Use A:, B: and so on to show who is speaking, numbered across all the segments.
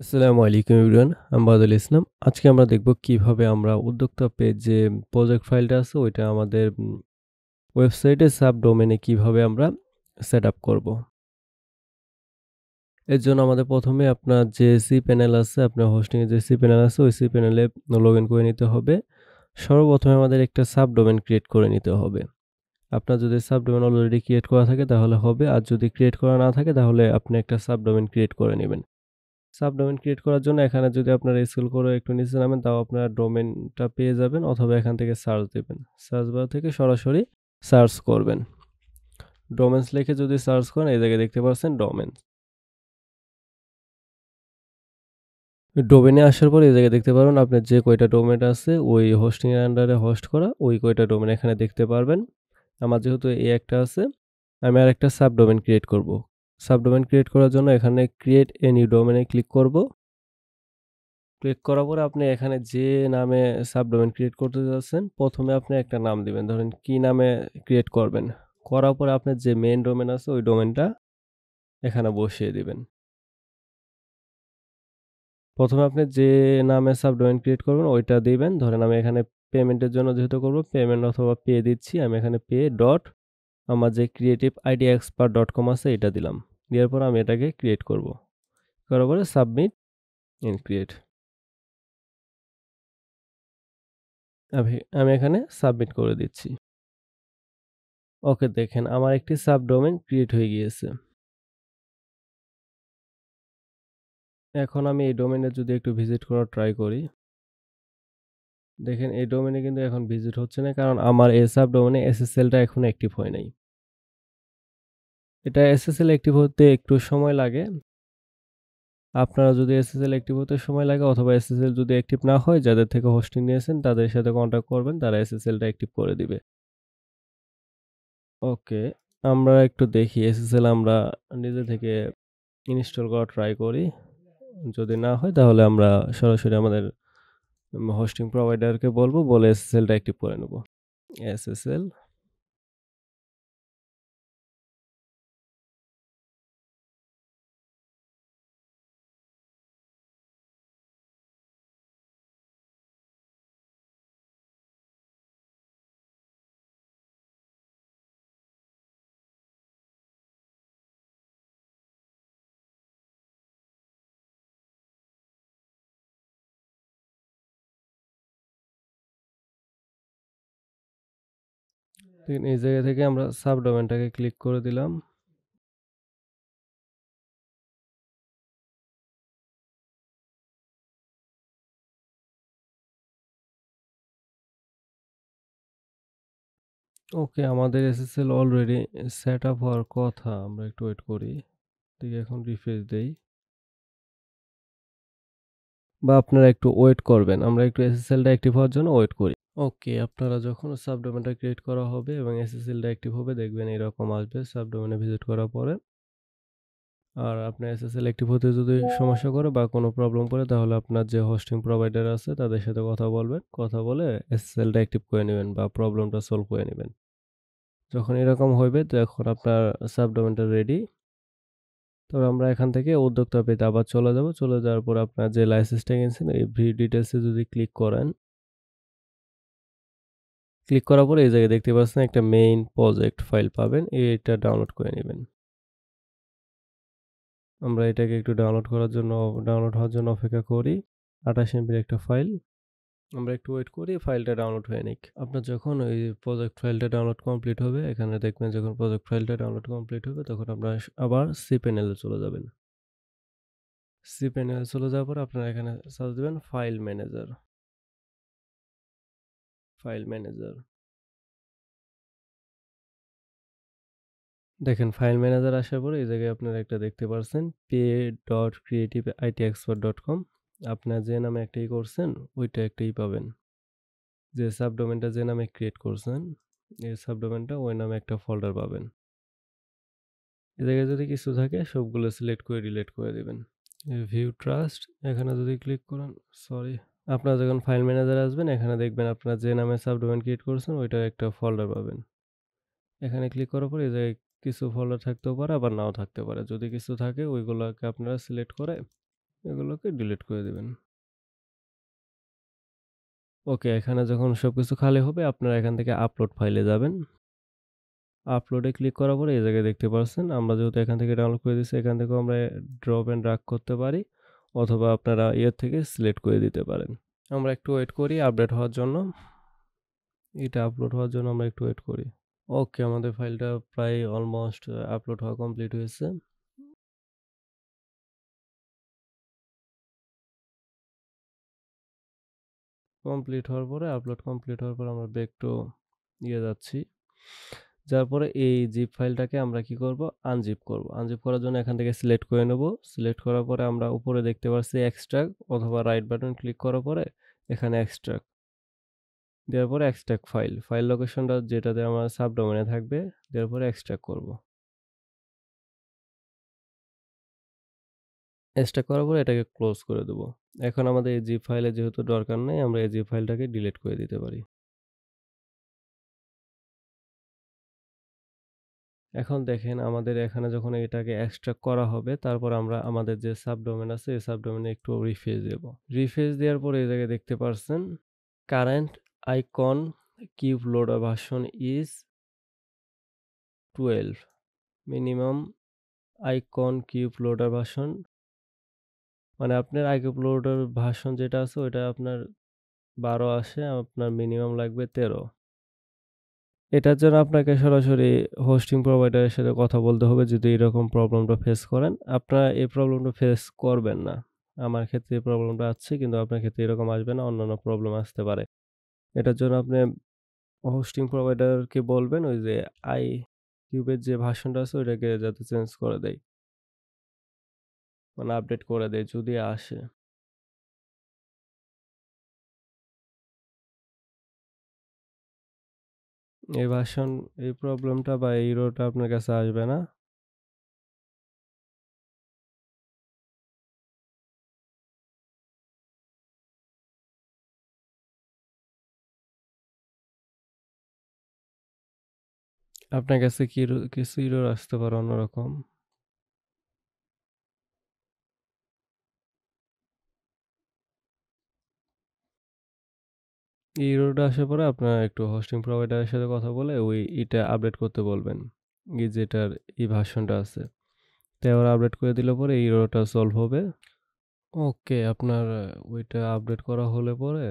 A: আসসালামু আলাইকুম এভরিওয়ান। আমি বাদল ইসলাম। আজকে আমরা দেখব কিভাবে আমরা উদ্যোক্তা পেজ যে প্রজেক্ট ফাইলটা আছে ওইটা আমাদের ওয়েবসাইটে সাবডোমেইন কিভাবে আমরা সেটআপ করব। এর জন্য আমাদের ১ম এ আপনার যে cpanel আছে, আপনার হোস্টিং এর যে cpanel আছে ওই cpanel এ লগইন করে নিতে হবে। সর্বপ্রথমে আমাদের একটা সাবডোমেইন ক্রিয়েট করে নিতে হবে। আপনার যদি সাবডোমেইন অলরেডি ক্রিয়েট করা থাকে তাহলে হবে। আর যদি ক্রিয়েট করা না থাকে তাহলে আপনি একটা সাবডোমেইন ক্রিয়েট করে নিবেন। সাবডোমেইন ক্রিয়েট করার জন্য এখানে যদি আপনারা স্ক্রল করে একটু নিচে নামেন তাও আপনারা ডোমেইনটা পেয়ে যাবেন, অথবা এখান থেকে সার্চ দিবেন। সার্চ বার থেকে সরাসরি সার্চ করবেন। ডোমেইনস লিখে যদি সার্চ করেন এই জায়গায় দেখতে পাচ্ছেন ডোমেইন। ডোমেইনে আসার পর এই জায়গায় দেখতে পারবেন আপনার যে কয়টা ডোমেইন আছে ওই হোস্টিং এর আন্ডারে হোস্ট করা ওই কয়টা ডোমেইন এখানে দেখতে পারবেন। আমার যেহেতু এই একটা আছে, আমি আরেকটা সাবডোমেইন ক্রিয়েট করব। সাবডোমেইন ক্রিয়েট করার জন্য এখানে create a new domain A click করব। ক্লিক করার পরে আপনি এখানে যে নামে সাবডোমেইন ক্রিয়েট করতে যাচ্ছেন, ১ম এ আপনি একটা নাম দিবেন। ধরেন কি নামে ক্রিয়েট করবেন। করার পরে আপনার যে মেইন ডোমেইন আছে ওই ডোমেইনটা এখানে বসিয়ে দিবেন। ১ম এ আপনি যে নামে সাবডোমেইন ক্রিয়েট করবেন ওইটা দিবেন। ধরেন আমি এখানে পেমেন্টের জন্য যেহেতু করব, পেমেন্ট অথবা পে দিচ্ছি। আমি এখানে পে ডট আমার যে creativeidexpert.com আছে এটা দিলাম। দেওয়ার পর আমি এটাকে ক্রিয়েট করব। করার পরে সাবমিট এন্ড ক্রিয়েট। আমি এখানে সাবমিট করে দিচ্ছি। ওকে, দেখেন আমার একটি সাবডোমেইন ক্রিয়েট হয়ে গিয়েছে। এখন আমি এই ডোমেইনে যদি একটু ভিজিট করার ট্রাই করি, দেখেন এই ডোমেইনে কিন্তু এখন ভিজিট হচ্ছে না, কারণ আমার এই সাবডোমেইনে এসএসএল টা এখনো অ্যাক্টিভ হয় নাই। এটা এসএসএল অ্যাক্টিভ হতে একটু সময় লাগে। আপনারা যদি এসএসএল অ্যাক্টিভ হতে সময় লাগে অথবা এসএসএল যদি অ্যাক্টিভ না হয়, যাদের থেকে হোস্টিং নিয়েছেন তাদের সাথে কন্টাক্ট করবেন, তারা এসএসএল টা অ্যাক্টিভ করে দিবে। ওকে, আমরা একটু দেখি এসএসএল আমরা নিজে থেকে ইনস্টল করার ট্রাই করি। যদি না হয় তাহলে আমরা সরাসরি আমাদের হোস্টিং প্রোভাইডারকে বলবো, বলে এসএসএল টা অ্যাক্টিভ করে নেব। এসএসএল দেখেন এই জায়গা থেকে আমরা সাবডোমেইনটাকে ক্লিক করে দিলাম। ওকে, আমাদের এসএসএল অলরেডি সেট আপ হওয়ার কথা। আমরা একটু ওয়েট করি। দেখি এখন রিফ্রেশ দেই। বা আপনারা একটু ওয়েট করবেন। আমরা একটু এসএসএলটা অ্যাক্টিভ হওয়ার জন্য ওয়েট করি। ওকে, আপনারা যখন সাবডোমেইনটা ক্রিয়েট করা হবে এবং এসএসএলটা অ্যাক্টিভ হবে দেখবেন এরকম আসবে সাবডোমেইনে ভিজিট করার পরে। আর আপনার এসএসএল অ্যাক্টিভ হতে যদি সমস্যা করে বা কোনো প্রবলেম করে তাহলে আপনার যে হোস্টিং প্রোভাইডার আছে তাদের সাথে কথা বলবেন। কথা বলে এসএসএলটা অ্যাক্টিভ করে নিবেন বা প্রবলেমটা সলভ করে নিবেন। যখন এরকম হইবে তখন আপনার সাবডোমেইনটা রেডি। তো আমরা এখান থেকে উদ্যোক্তা পেতে আবার চলে যাব। চলে যাওয়ার পর আপনার যে লাইসেন্সটা কিনছেন এই ভিউ ডিটেইলস এ যদি ক্লিক করেন, ক্লিক করার পরে এই জায়গায় দেখতে পাচ্ছেন একটা মেইন প্রজেক্ট ফাইল পাবেন। এটা ডাউনলোড করে নিবেন। আমরা এটাকে একটু ডাউনলোড হওয়ার জন্য অপেক্ষা করি। 28 এমবির একটা ফাইল। আমরা একটু ওয়েট করি ফাইলটা ডাউনলোড হয়ে নিক। আপনার যখন ওই প্রজেক্ট ফাইলটা ডাউনলোড কমপ্লিট হবে, এখানে দেখবেন যখন প্রজেক্ট ফাইলটা ডাউনলোড কমপ্লিট হবে তখন আপনারা আবার cpanel এ চলে যাবেন। cpanel এ চলে যাওয়ার পর আপনারা এখানে সার্চ দিবেন ফাইল ম্যানেজার। File manager. দেখেন ফাইল ম্যানেজার আসার পরে এই জায়গায় আপনারা একটা দেখতে পারছেন pay.creativeitexpert.com। আপনার যে নামে একটাই করছেন ওইটা একটাই পাবেন। যে সাবডোমেনটা যে নামে ক্রিয়েট করছেন এই সাবডোমেনটা ওই নামে একটা ফোল্ডার পাবেন। এই জায়গায় যদি কিছু থাকে সবগুলো সিলেক্ট করে ডিলিট করে দিবেন। ভিউ ট্রাস্ট এখানে যদি ক্লিক করেন, সরি, আপনারা যখন ফাইল ম্যানেজারে আসবেন এখানে দেখবেন আপনারা যে নামে সাবডোমেন ক্রিয়েট করছেন ওইটার একটা ফোল্ডার পাবেন। এখানে ক্লিক করার পর এই জায়গায় কিছু ফোল্ডার থাকতেও পারে আবার নাও থাকতে পারে। যদি কিছু থাকে ওইগুলোকে আপনারা সিলেক্ট করে এগুলোকে ডিলিট করে দিবেন। ওকে, এখানে যখন সবকিছু খালি হবে আপনারা এখান থেকে আপলোড ফাইলে যাবেন। আপলোডে ক্লিক করার পরে এই জায়গায় দেখতে পাচ্ছেন আমরা যেহেতু এখান থেকে ডাউনলোড করে দিচ্ছি এখান থেকেও আমরা ড্রপ অ্যান্ড ড্রাগ করতে পারি অথবা আপনারা ইয়ের থেকে সিলেক্ট করে দিতে পারেন। আমরা একটু ওয়েট করি আপডেট হওয়ার জন্য। এটা আপলোড হওয়ার জন্য আমরা একটু ওয়েট করি। ওকে, আমাদের ফাইলটা প্রায় অলমোস্ট আপলোড হওয়া কমপ্লিট হয়েছে। কমপ্লিট হওয়ার পরে আপলোড কমপ্লিট হওয়ার পরে আমরা ব্যাক টু যাচ্ছি। যার পরে এই জিপ ফাইলটাকে আমরা কি করব আনজিপ করব। আনজিপ করার জন্য এখান থেকে সিলেক্ট করে নেব। সিলেক্ট করার পরে আমরা উপরে দেখতে পাচ্ছি এক্সট্রাক্ট অথবা রাইট বাটন ক্লিক করার পরে এখানে এক্সট্রাক্ট দেওয়ার পরে এক্সট্রাক্ট ফাইল ফাইল লোকেশনটা যেটাতে আমার সাবডোমেনে থাকবে দেওয়ার পরে এক্সট্রাক্ট করব। এক্সট্রাক্ট করার পরে এটাকে ক্লোজ করে দেব। এখন আমাদের এই জিপ ফাইলে যেহেতু দরকার নেই আমরা এই জিপ ফাইলটাকে ডিলিট করে দিতে পারি। এখন দেখেন আমাদের এখানে যখন এটাকে এক্সট্রাক্ট করা হবে তারপর আমরা আমাদের যে সাবডোমেন আছে এই সাবডোমেনে একটু রিফ্রেশ দেব। রিফ্রেশ দেওয়ার পরে এই জায়গায় দেখতে পারছেন current icon cube loader version is 12 minimum icon cube loader version মানে আপনার কিউব লোডার ভার্সন যেটা আছে ওইটা আপনার 12 আসে আপনার মিনিমাম লাগবে 13। এটার জন্য আপনাকে সরাসরি হোস্টিং প্রোভাইডারের সাথে কথা বলতে হবে যদি এরকম প্রবলেমটা ফেস করেন। আপনারা এই প্রবলেমটা ফেস করবেন না। আমার ক্ষেত্রে এই প্রবলেমটা আসছে কিন্তু আপনার ক্ষেত্রে এরকম আসবে না, অন্যান্য প্রবলেম আসতে পারে। এটার জন্য আপনি হোস্টিং প্রোভাইডারকে বলবেন ওই যে iCube-এর যে ভার্সনটা আছে ওইটাকে যাতে চেঞ্জ করে দেয়। মানে আপডেট করে দেয় যদি আসে। এই ভার্সন এই প্রবলেমটা বা এই এররটা আপনার কাছে আসবে না। আপনার কাছে কি কিছু এরর আসতে পারে অন্যরকম। এই এররটা আসার পরে আপনারা একটু হোস্টিং প্রোভাইডারের সাথে কথা বলে এটা আপডেট করতে বলবেন। যেটার এই ভার্সনটা আছে। তাই ওরা আপডেট করে দিলে পরে এই এররটা সলভ হবে। ওকে, আপনার ওইটা আপডেট করা হলে পরে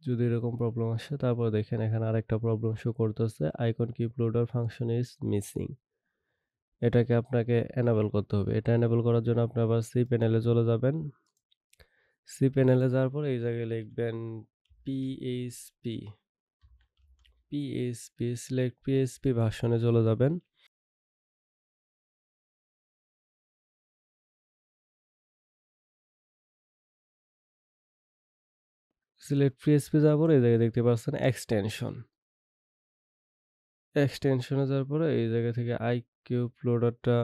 A: যদি এরকম প্রবলেম আসে তারপর দেখেন এখানে আরেকটা প্রবলেম শো করতেছে icon keep loader function is missing. এটাকে আপনাকে এনেবল করতে হবে। এটা এনেবল করার জন্য আপনি আবার সি প্যানেলে চলে যাবেন। সি প্যানেলে যাওয়ার পরে এই জায়গায় লিখবেন পিএইচপি সিলেক্ট পিএইচপি ভার্সনে চলে যাবেন। সিলেক্ট পিএইচপি যাওয়ার পরে এই জায়গায় দেখতে পাচ্ছেন এক্সটেনশন। এক্সটেনশনে যাওয়ার পরে এই জায়গা থেকে আইকিউব লোডারটা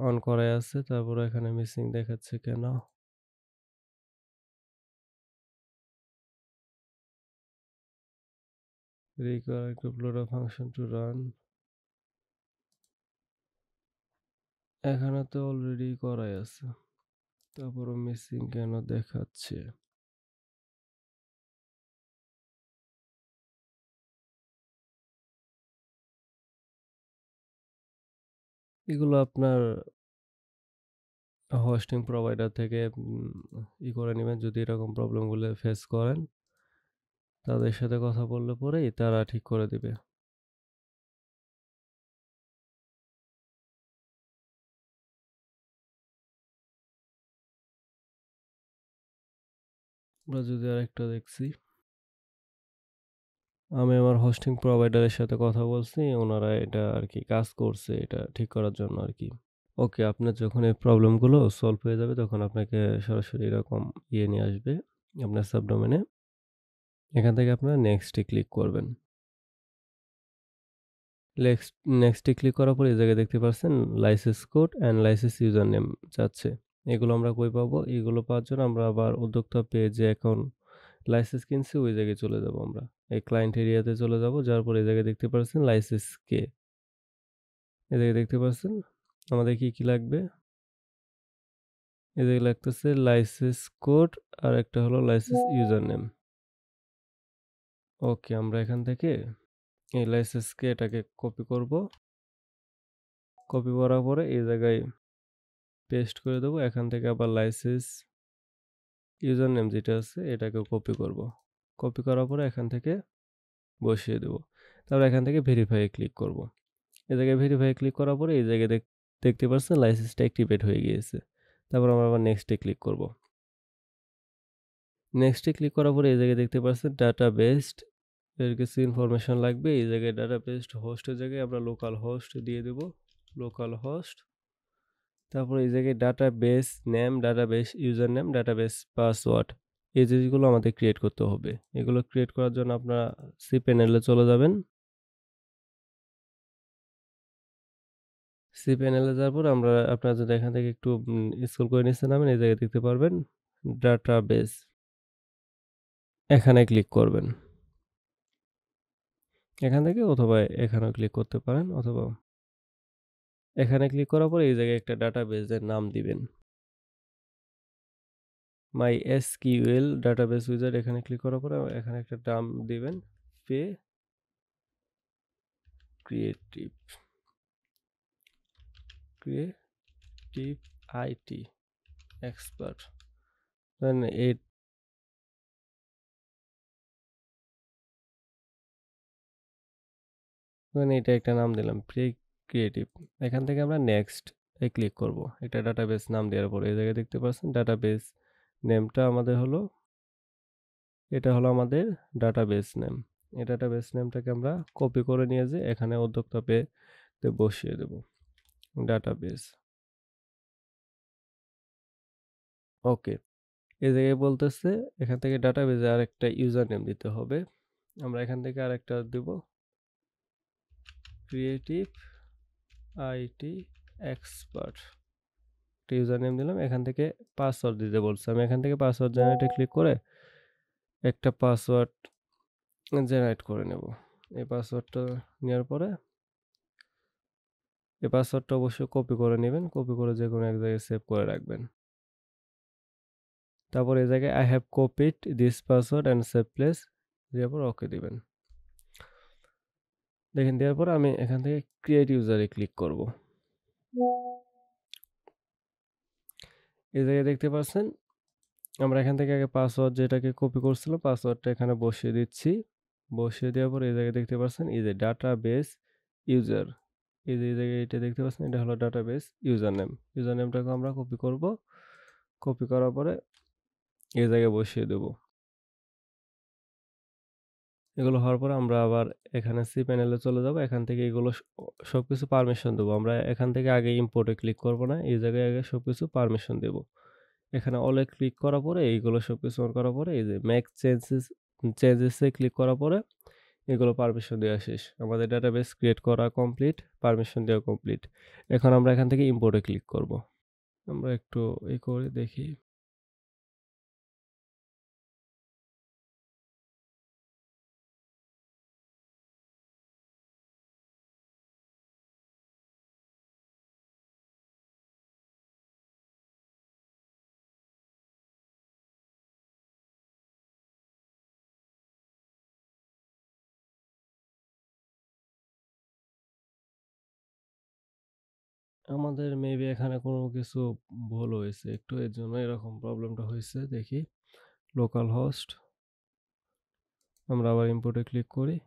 A: অন করাই আছে তারপরে এখানে মিসিং দেখাচ্ছে কেন। require iCube loader function to run এখানে তো অলরেডি করাই আছে তারপরে মিসিং কেন দেখাচ্ছে। এগুলো আপনার হোস্টিং প্রোভাইডার থেকে করে নেবেন যদি এরকম প্রবলেমগুলো ফেস করেন তাদের সাথে কথা বললে পরেই তারা ঠিক করে দিবে। আমরা যদি আরেকটা দেখছি আমি আমার হোস্টিং প্রোভাইডারের সাথে কথা বলছি ওনারা এটা আর কি কাজ করছে এটা ঠিক করার জন্য আর কি। ওকে, আপনার যখন এই প্রবলেমগুলো সলভ হয়ে যাবে তখন আপনাকে সরাসরি এরকম নিয়ে আসবে আপনার সাবডোমেনে। এখান থেকে আপনারা নেক্সটে ক্লিক করবেন। নেক্সট নেক্সটে ক্লিক করার পরে এই জায়গায় দেখতে পাচ্ছেন licence code and licence user name চাচ্ছে। এগুলো আমরা কই পাবো? এগুলো পাওয়ার জন্য আমরা আবার উদ্যোক্তা পেজে এখন লাইসেন্স কিনছি ওই জায়গায় চলে যাব আমরা। এই ক্লায়েন্ট এরিয়াতে চলে যাব যাওয়ার পরে এই জায়গায় দেখতে পাচ্ছেন লাইসেন্স কে। এই জায়গায় দেখতে পাচ্ছেন আমাদের কি লাগবে? এই জায়গায় লাগতেছে লাইসেন্স কোড আর একটা হলো লাইসেন্স ইউজার নেম। ওকে, আমরা এখান থেকে এই লাইসেন্সকে এটাকে কপি করব। কপি করার পরে এই জায়গায় পেস্ট করে দেবো। এখান থেকে আবার লাইসেন্স ইউজার নেম যেটা আছে এটাকে কপি করব। কপি করার পরে এখান থেকে বসিয়ে দেবো। তারপর এখান থেকে ভেরিফাই ক্লিক করব। এই জায়গায় ভেরিফাই ক্লিক করার পরে এই জায়গায় দেখতে পাচ্ছেন লাইসেন্সটা অ্যাক্টিভেট হয়ে গিয়েছে। তারপর আমরা আবার নেক্সটে ক্লিক করব। নেক্সটে ক্লিক করার পরে এই জায়গায় দেখতে পাচ্ছেন ডাটাবেস এর কিছু ইনফরমেশন লাগবে। এই জায়গায় ডাটাবেস হোস্টের জায়গায় আমরা লোকাল হোস্ট দিয়ে দেব। Local host. তারপর এই জায়গায় database name, database user name, database password এই জিনিসগুলো আমাদের ক্রিয়েট করতে হবে। এগুলো ক্রিয়েট করার জন্য আপনারা cPanel-এ চলে যাবেন। cPanel-এ যাওয়ার পর আপনারা যদি এখান থেকে একটু স্ক্রল করে নিচে নামেন এই জায়গায় দেখতে পারবেন ডাটাবেস। এখানে ক্লিক করবেন। এখান থেকে অথবা এখানেও ক্লিক করতে পারেন অথবা এখানে ক্লিক করার পর এই জায়গায় একটা ডাটাবেসের নাম দিবেন। MySQL ডাটাবেস উইজার্ড এখানে ক্লিক করার পরে এখানে একটা নাম দিবেন পে ক্রিয়েটিভ আইটি এক্সপার্ট। দেন এটা একটা নাম দিলাম প্রে ক্রিয়েটিভ। এখান থেকে আমরা নেক্সট এ ক্লিক করব। এটা ডাটাবেস নাম দেওয়ার পরে এই জায়গায় দেখতে পাচ্ছেন ডাটাবেস নেমটা আমাদের হলো এটা হলো আমাদের ডাটাবেস নেম। এই ডাটাবেস নেমটাকে আমরা কপি করে নিয়ে যে এখানে উদ্যোক্তা পেতে বসিয়ে দেব ডাটাবেস। ওকে, এই জায়গায় বলতেছে এখান থেকে ডাটাবেসে আরেকটা ইউজার নেম দিতে হবে। আমরা এখান থেকে আরেকটা দেব creative IT expert. User name দিলাম। এখান থেকে পাসওয়ার্ড দিতে বলছে। আমি এখান থেকে পাসওয়ার্ড জেনারেটে ক্লিক করে একটা পাসওয়ার্ড জেনারেট করে নেব। এই পাসওয়ার্ডটা নেওয়ার পরে এই পাসওয়ার্ডটা অবশ্যই কপি করে নেবেন। কপি করে যে কোনো এক জায়গায় সেভ করে রাখবেন। তারপর এই জায়গায় I have copied this password and save place দেওয়ার পর ওকে দিবেন। দেখেন দেওয়ার পর আমি এখান থেকে ক্রিয়েট ইউজারে ক্লিক করব। এই জায়গায় দেখতে পাচ্ছেন আমরা এখান থেকে আগে পাসওয়ার্ড যেটাকে কপি করছিলাম পাসওয়ার্ডটা এখানে বসিয়ে দিচ্ছি। বসিয়ে দেওয়ার পর এই জায়গায় দেখতে পাচ্ছেন এই যে ডাটাবেস ইউজার এই যে জায়গায় এটা দেখতে পাচ্ছেন এটা হলো ডাটাবেস ইউজার নেম। ইউজার নেমটাকে আমরা কপি করব। কপি করার পরে এই জায়গায় বসিয়ে দেব। এগুলো হওয়ার পরে আমরা আবার এখানে cPanel-এ চলে যাব। এখান থেকে এগুলো সবকিছু পারমিশন দেবো। আমরা এখান থেকে আগে ইম্পোর্টে ক্লিক করব না। এই জায়গায় আগে সবকিছু পারমিশন দেব। এখানে অলে ক্লিক করার পরে এইগুলো সবকিছু অন করার পরে এই যে মেক চেঞ্জেসে ক্লিক করার পরে এগুলো পারমিশন দেওয়া শেষ। আমাদের ডাটাবেস ক্রিয়েট করা কমপ্লিট, পারমিশন দেওয়া কমপ্লিট। এখন আমরা এখান থেকে ইম্পোর্টে ক্লিক করব। আমরা একটু করে দেখি। আমাদের মেবি এখানে কোনো কিছু ভুল হয়েছে একটু, এর জন্য এরকম প্রবলেমটা হয়েছে। দেখি লোকাল হোস্ট, আমরা আবার ইম্পোর্টে ক্লিক করি।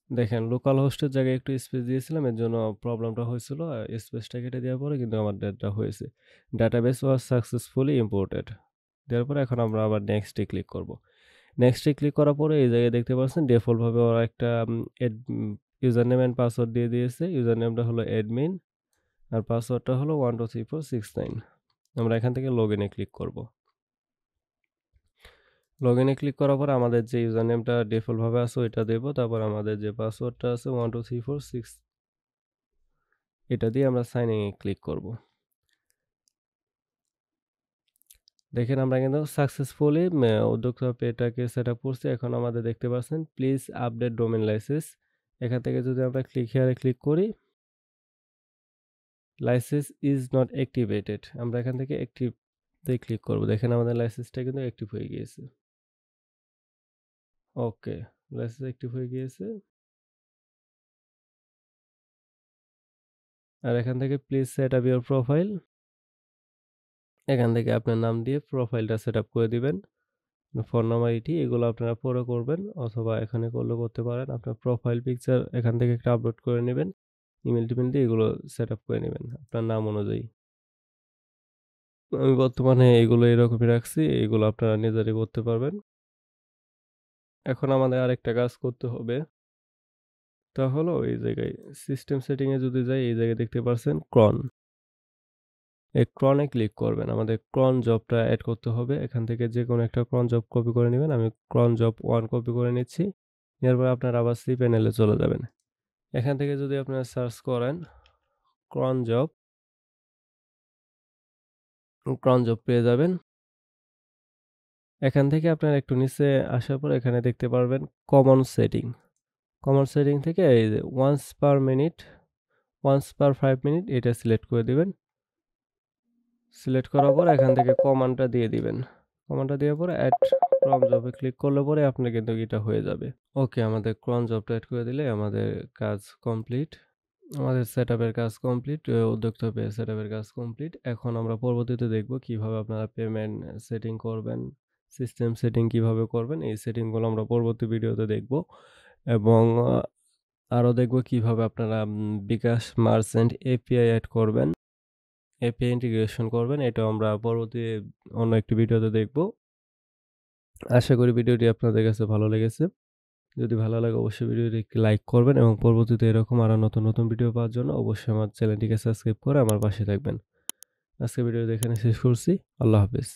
A: দেখেন লোকাল হোস্টের জায়গায় একটু স্পেস দিয়েছিলাম, এর জন্য প্রবলেমটা হয়েছিল। স্পেসটা কেটে দেওয়ার পরে কিন্তু আমার ডেটা হয়েছে। ডাটাবেস ওয়াজ সাকসেসফুলি ইম্পোর্টেড দেওয়ার পরে এখন আমরা আবার নেক্সটে ক্লিক করব। নেক্সটে ক্লিক করার পরে এই জায়গায় দেখতে পাচ্ছেন ডিফল্টভাবে ওরা একটা ইউজার নেম অ্যান্ড পাসওয়ার্ড দিয়ে দিয়েছে। ইউজার নেমটা হলো অ্যাডমিন আর পাসওয়ার্ডটা হলো 123469। আমরা এখান থেকে লগ ইনে ক্লিক করব। লগ ইনে ক্লিক করার পর আমাদের যে ইউজার নেমটা ডিফল্টভাবে আছে ওইটা দেব। তারপর আমাদের যে পাসওয়ার্ডটা আছে 12346 এটা দিয়ে আমরা সাইন ইনে ক্লিক করব। দেখেন আমরা কিন্তু সাকসেসফুলি উদ্যোক্তা পেটাকে সেট আপ করছি। এখন আমাদের দেখতে পাচ্ছেন প্লিজ আপডেট ডোমেইন লাইসেন্স। এখান থেকে যদি আমরা ক্লিক হিয়ারে ক্লিক করি লাইসেন্স ইজ নট অ্যাক্টিভেটেড, আমরা এখান থেকে দিয়ে ক্লিক করব। দেখেন আমাদের লাইসেন্সটা কিন্তু অ্যাক্টিভ হয়ে গিয়েছে। ওকে, লাইসেন্স অ্যাক্টিভ হয়ে গিয়েছে। আর এখান থেকে please set up your profile. এখান থেকে আপনার নাম দিয়ে প্রোফাইলটা সেট আপ করে দিবেন। ফোন নাম্বার এগুলো আপনারা পরে করবেন অথবা এখানে করলেও করতে পারেন। আপনার প্রোফাইল পিকচার এখান থেকে একটা আপলোড করে নেবেন। ইমেল-টিমেল দিয়ে এগুলো সেট আপ করে নেবেন আপনার নাম অনুযায়ী। আমি বর্তমানে এগুলো এরকমই রাখছি। এগুলো আপনারা নিজেরাই করতে পারবেন। এখন আমাদের আরেকটা কাজ করতে হবে। তা হলো এই জায়গায় সিস্টেম সেটিং এ যদি যাই এই জায়গায় দেখতে পারছেন ক্রন। এই ক্রনে ক্লিক করবেন। আমাদের ক্রন জবটা এড করতে হবে। এখান থেকে যেকোনো একটা ক্রন জব কপি করে নিবেন। আমি ক্রন জব 1 কপি করে নিচ্ছি। নেওয়ার পর আপনারা আবার সি প্যানেলে চলে যাবেন। এখান থেকে যদি আপনারা সার্চ করেন ক্রন জব পেয়ে যাবেন। এখান থেকে আপনারা একটু নিচে আসার পর এখানে দেখতে পারবেন কমন সেটিং। কমন সেটিং থেকে এই যে ওয়ান্স পার মিনিট, ওয়ান্স পার 5 মিনিট এটা সিলেক্ট করে দিবেন। সিলেক্ট করার পর এখান থেকে কমান্ডটা দিয়ে দিবেন। কমান্ডটা দেওয়ার পরে এড ক্রন জবে ক্লিক করলে পরে আপনার কিন্তু এটা হয়ে যাবে। ওকে, আমাদের ক্রন জবটা এড করে দিলে আমাদের কাজ কমপ্লিট। আমাদের সেটআপের কাজ কমপ্লিট। উদ্যোক্তা পেজ সেটআপের কাজ কমপ্লিট। এখন আমরা পরবর্তীতে দেখব কিভাবে আপনারা পেমেন্ট সেটিং করবেন, সিস্টেম সেটিং কিভাবে করবেন। এই সেটিংগুলো আমরা পরবর্তী ভিডিওতে দেখব এবং আরও দেখব কিভাবে আপনারা বিকাশ মার্চেন্ট এপিআই এড করবেন, এপিআই ইন্টিগ্রেশন করবেন। এটাও আমরা পরবর্তী অন্য একটি ভিডিওতে দেখব। আশা করি ভিডিওটি আপনাদের কাছে ভালো লেগেছে। যদি ভালো লাগে অবশ্যই ভিডিওটি একটি লাইক করবেন এবং পরবর্তীতে এরকম আরও নতুন নতুন ভিডিও পাওয়ার জন্য অবশ্যই আমার চ্যানেলটিকে সাবস্ক্রাইব করে আমার পাশে থাকবেন। আজকে ভিডিওটি এখানে শেষ করছি। আল্লাহ হাফেজ।